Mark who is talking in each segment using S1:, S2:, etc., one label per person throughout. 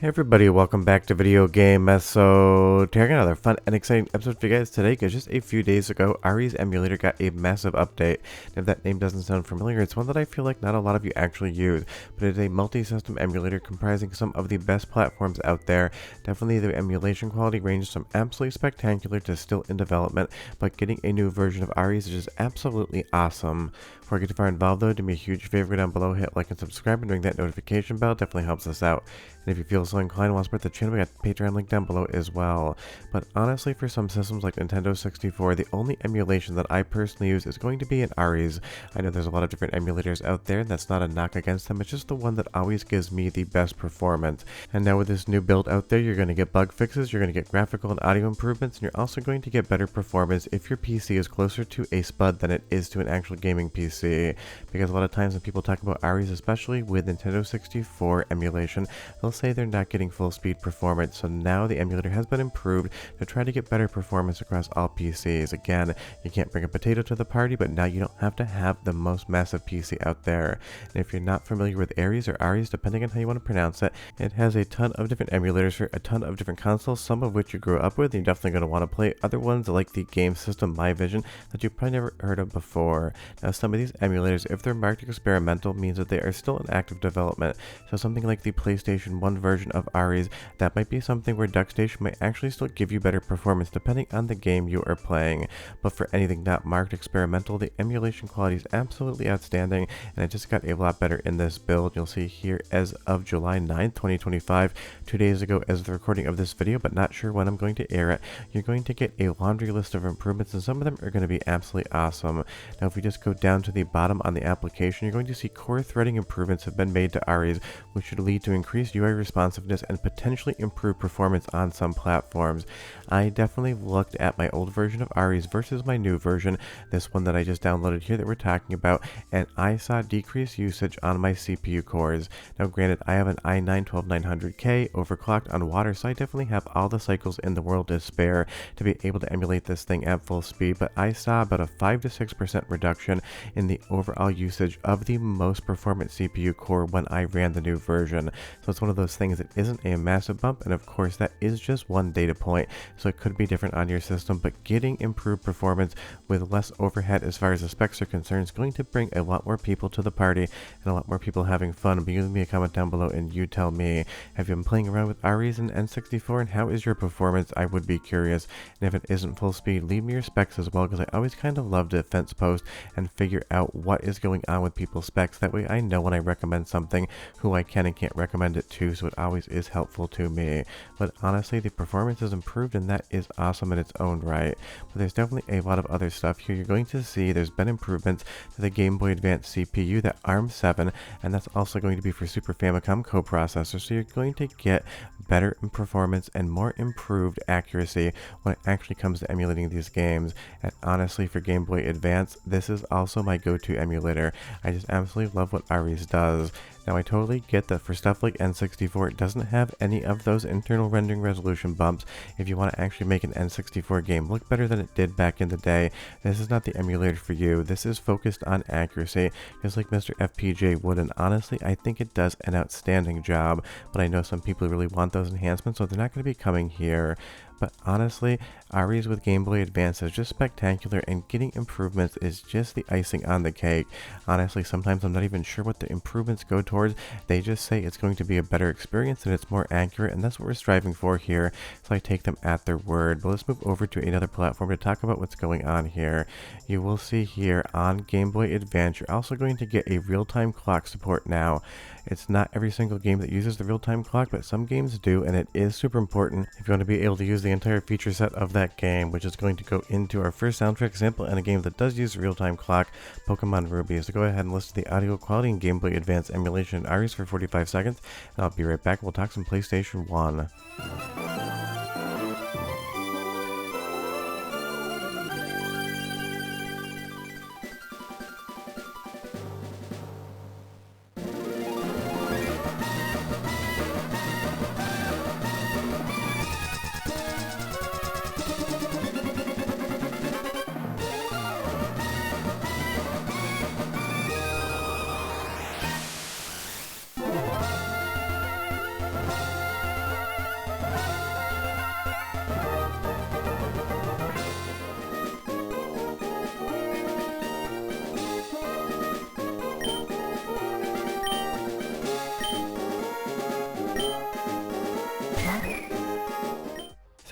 S1: Hey everybody, welcome back to Video Game Mess. So, taking another fun and exciting episode for you guys today, because just a few days ago, Ares Emulator got a massive update. And if that name doesn't sound familiar, it's one that I feel like not a lot of you actually use, but it's a multi-system emulator comprising some of the best platforms out there. Definitely the emulation quality ranges from absolutely spectacular to still in development, but getting a new version of Ares is just absolutely awesome. Before I get too far involved though, do me a huge favor, go down below, hit like and subscribe, and ring that notification bell. Definitely helps us out. And if you feel so inclined and want to support the channel, we got the Patreon link down below as well. But honestly, for some systems like Nintendo 64, the only emulation that I personally use is going to be an Ares. I know there's a lot of different emulators out there, and that's not a knock against them, it's just the one that always gives me the best performance. And now with this new build out there, you're going to get bug fixes, you're going to get graphical and audio improvements, and you're also going to get better performance if your PC is closer to a SPUD than it is to an actual gaming PC. Because a lot of times when people talk about Ares, especially with Nintendo 64 emulation, they'll say they're not getting full speed performance. So now the emulator has been improved to try to get better performance across all PCs. Again, you can't bring a potato to the party, but now you don't have to have the most massive PC out there. And if you're not familiar with Ares or Ares, depending on how you want to pronounce it, it has a ton of different emulators for a ton of different consoles, some of which you grew up with and you're definitely going to want to play. Other ones like the game system My Vision that you've probably never heard of before. Now some of these emulators, if they're marked experimental, means that they are still in active development. So something like the PlayStation 1 version of Ares, that might be something where DuckStation might actually still give you better performance depending on the game you are playing. But for anything not marked experimental, the emulation quality is absolutely outstanding, and it just got a lot better in this build. You'll see here as of July 9th, 2025, 2 days ago as the recording of this video, but not sure when I'm going to air it. You're going to get a laundry list of improvements, and some of them are going to be absolutely awesome. Now if we just go down to the bottom on the application, you're going to see core threading improvements have been made to Ares, which should lead to increased UI responsiveness and potentially improve performance on some platforms. I definitely looked at my old version of Ares versus my new version, this one that I just downloaded here that we're talking about, and I saw decreased usage on my CPU cores. Now granted, I have an i9-12900K overclocked on water, so I definitely have all the cycles in the world to spare to be able to emulate this thing at full speed, but I saw about a 5 to 6% reduction in the overall usage of the most performant CPU core when I ran the new version. So it's one of those things that isn't a massive bump, and of course that is just one data point, so it could be different on your system, but getting improved performance with less overhead as far as the specs are concerned is going to bring a lot more people to the party and a lot more people having fun. But leave me a comment down below and you tell me, have you been playing around with Ares and N64, and how is your performance? I would be curious. And if it isn't full speed, leave me your specs as well, because I always kind of love to fence post and figure out what is going on with people's specs. That way I know when I recommend something who I can and can't recommend it to, so it always is helpful to me. But honestly, the performance is improved, and that is awesome in its own right. But there's definitely a lot of other stuff here. You're going to see there's been improvements to the Game Boy Advance CPU, that ARM7, and that's also going to be for Super Famicom coprocessor, so you're going to get better performance and more improved accuracy when it actually comes to emulating these games. And honestly, for Game Boy Advance, this is also my go-to emulator. I just absolutely love what Ares does. Now I totally get that for stuff like N64, it doesn't have any of those internal rendering resolution bumps. If you want to actually make an N64 game look better than it did back in the day, this is not the emulator for you. This is focused on accuracy, just like Mr. FPJ would, and honestly, I think it does an outstanding job, but I know some people really want those enhancements, so they're not going to be coming here. But honestly, Ares with Game Boy Advance is just spectacular, and getting improvements is just the icing on the cake. Honestly, sometimes I'm not even sure what the improvements go towards. They just say it's going to be a better experience and it's more accurate, and that's what we're striving for here, so I take them at their word. But let's move over to another platform to talk about what's going on here. You will see here on Game Boy Advance, you're also going to get a real-time clock support now. It's not every single game that uses the real-time clock, but some games do, and it is super important if you want to be able to use the entire feature set of that game, which is going to go into our first soundtrack example and a game that does use the real-time clock, Pokemon Ruby. So go ahead and listen to the audio quality in Game Boy Advance emulation in Ares for 45 seconds, and I'll be right back. We'll talk some PlayStation 1.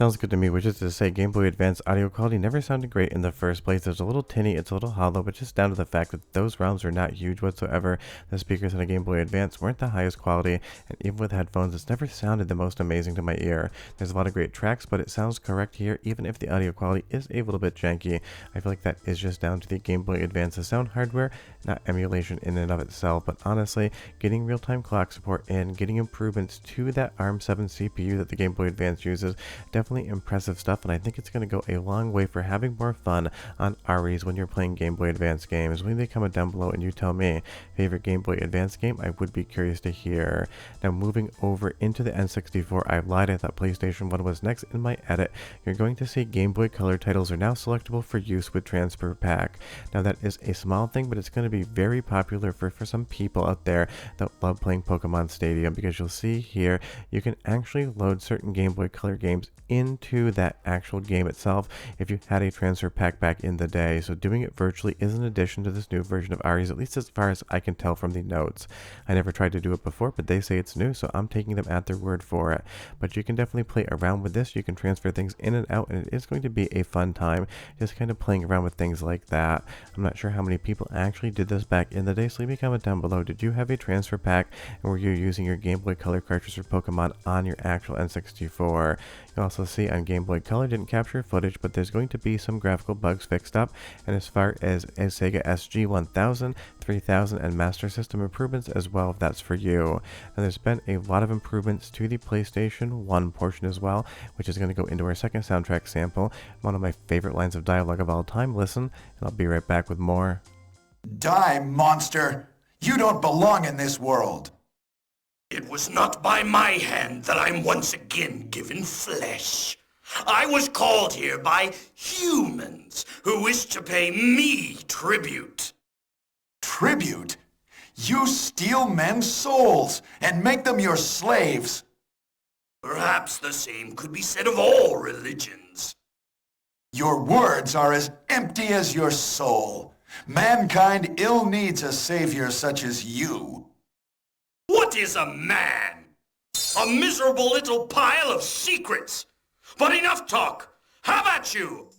S1: Sounds good to me, which is to say Game Boy Advance audio quality never sounded great in the first place. It's a little tinny, it's a little hollow, but just down to the fact that those ROMs are not huge whatsoever. The speakers in a Game Boy Advance weren't the highest quality, and even with headphones, it's never sounded the most amazing to my ear. There's a lot of great tracks, but it sounds correct here, even if the audio quality is a little bit janky. I feel like that is just down to the Game Boy Advance's sound hardware, not emulation in and of itself, but honestly, getting real-time clock support and getting improvements to that ARM7 CPU that the Game Boy Advance uses, definitely impressive stuff, and I think it's going to go a long way for having more fun on Ares when you're playing Game Boy Advance games. Leave a comment down below and you tell me, favorite Game Boy Advance game? I would be curious to hear. Now moving over into the N64, I lied, I thought PlayStation 1 was next in my edit. You're going to see Game Boy Color titles are now selectable for use with Transfer Pack. Now that is a small thing, but it's going to be very popular for some people out there that love playing Pokemon Stadium, because you'll see here you can actually load certain Game Boy Color games into that actual game itself if you had a transfer pack back in the day. So doing it virtually is an addition to this new version of Ares, at least as far as I can tell from the notes. I never tried to do it before, but they say it's new, so I'm taking them at their word for it. But you can definitely play around with this. You can transfer things in and out, and it is going to be a fun time just kind of playing around with things like that. I'm not sure how many people actually did this back in the day, so leave me a comment down below. Did you have a transfer pack, and were you using your Game Boy Color cartridge for Pokemon on your actual N64? You'll also see on Game Boy Color didn't capture footage, but there's going to be some graphical bugs fixed up, and as far as Sega SG-1000, 3000, and Master System improvements as well, if that's for you. And there's been a lot of improvements to the PlayStation 1 portion as well, which is going to go into our second soundtrack sample. One of my favorite lines of dialogue of all time. Listen, and I'll be right back with more.
S2: Die, monster! You don't belong in this world!
S3: It was not by my hand that I'm once again given flesh. I was called here by humans who wish to pay me tribute.
S2: Tribute? You steal men's souls and make them your slaves.
S3: Perhaps the same could be said of all religions.
S2: Your words are as empty as your soul. Mankind ill needs a savior such as you.
S3: What is a man? A miserable little pile of secrets. But enough talk. Have at you.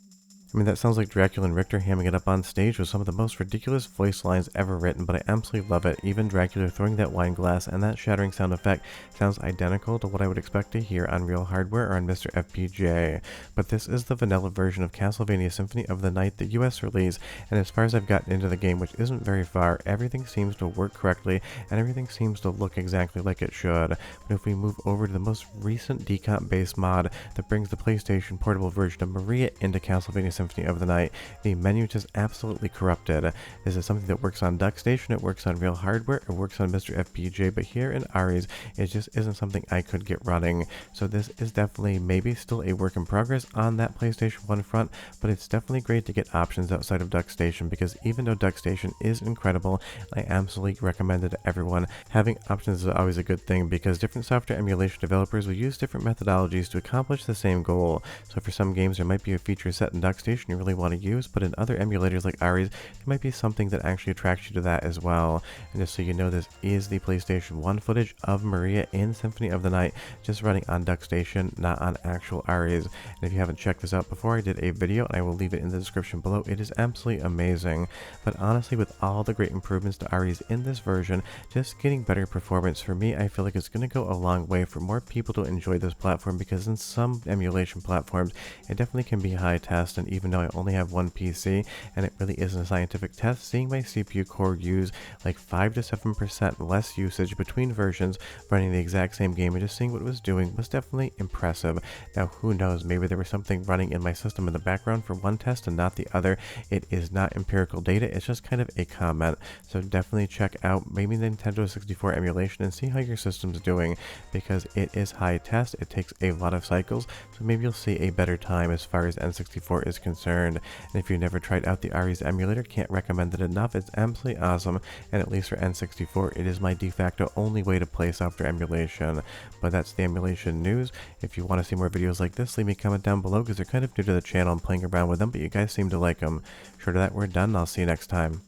S1: I mean, that sounds like Dracula and Richter hamming it up on stage with some of the most ridiculous voice lines ever written, but I absolutely love it. Even Dracula throwing that wine glass and that shattering sound effect sounds identical to what I would expect to hear on real hardware or on Mr. FPGA. But this is the vanilla version of Castlevania Symphony of the Night, the US release, and as far as I've gotten into the game, which isn't very far, everything seems to work correctly and everything seems to look exactly like it should. But if we move over to the most recent decomp-based mod that brings the PlayStation Portable version of Maria into Castlevania Symphony of the Night, the menu just absolutely corrupted. This is something that works on DuckStation, it works on real hardware, it works on Mr. FPGA, but here in Ares, it just isn't something I could get running. So this is definitely maybe still a work in progress on that PlayStation 1 front, but it's definitely great to get options outside of DuckStation, because even though DuckStation is incredible, I absolutely recommend it to everyone. Having options is always a good thing, because different software emulation developers will use different methodologies to accomplish the same goal. So for some games there might be a feature set in DuckStation you really want to use, but in other emulators like Ares, there might be something that actually attracts you to that as well. And just so you know, this is the PlayStation 1 footage of Maria in Symphony of the Night, just running on DuckStation, not on actual Ares. And if you haven't checked this out before, I did a video, and I will leave it in the description below. It is absolutely amazing. But honestly, with all the great improvements to Ares in this version, just getting better performance, for me, I feel like it's going to go a long way for more people to enjoy this platform, because in some emulation platforms, it definitely can be high test, and even though I only have one PC, and it really isn't a scientific test, seeing my CPU core use like 5 to 7% less usage between versions running the exact same game and just seeing what it was doing was definitely impressive. Now who knows, maybe there was something running in my system in the background for one test and not the other. It is not empirical data, it's just kind of a comment. So definitely check out maybe Nintendo 64 emulation and see how your system's doing, because it is high test, it takes a lot of cycles, so maybe you'll see a better time as far as N64 is concerned. And if you've never tried out the Ares emulator, can't recommend it enough. It's absolutely awesome, and at least for N64, it is my de facto only way to play software emulation. But that's the emulation news. If you want to see more videos like this, leave me a comment down below, because they're kind of new to the channel. I'm playing around with them, but you guys seem to like them. Short of that, we're done. I'll see you next time.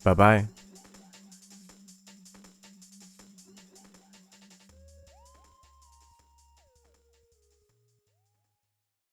S1: Bye-bye.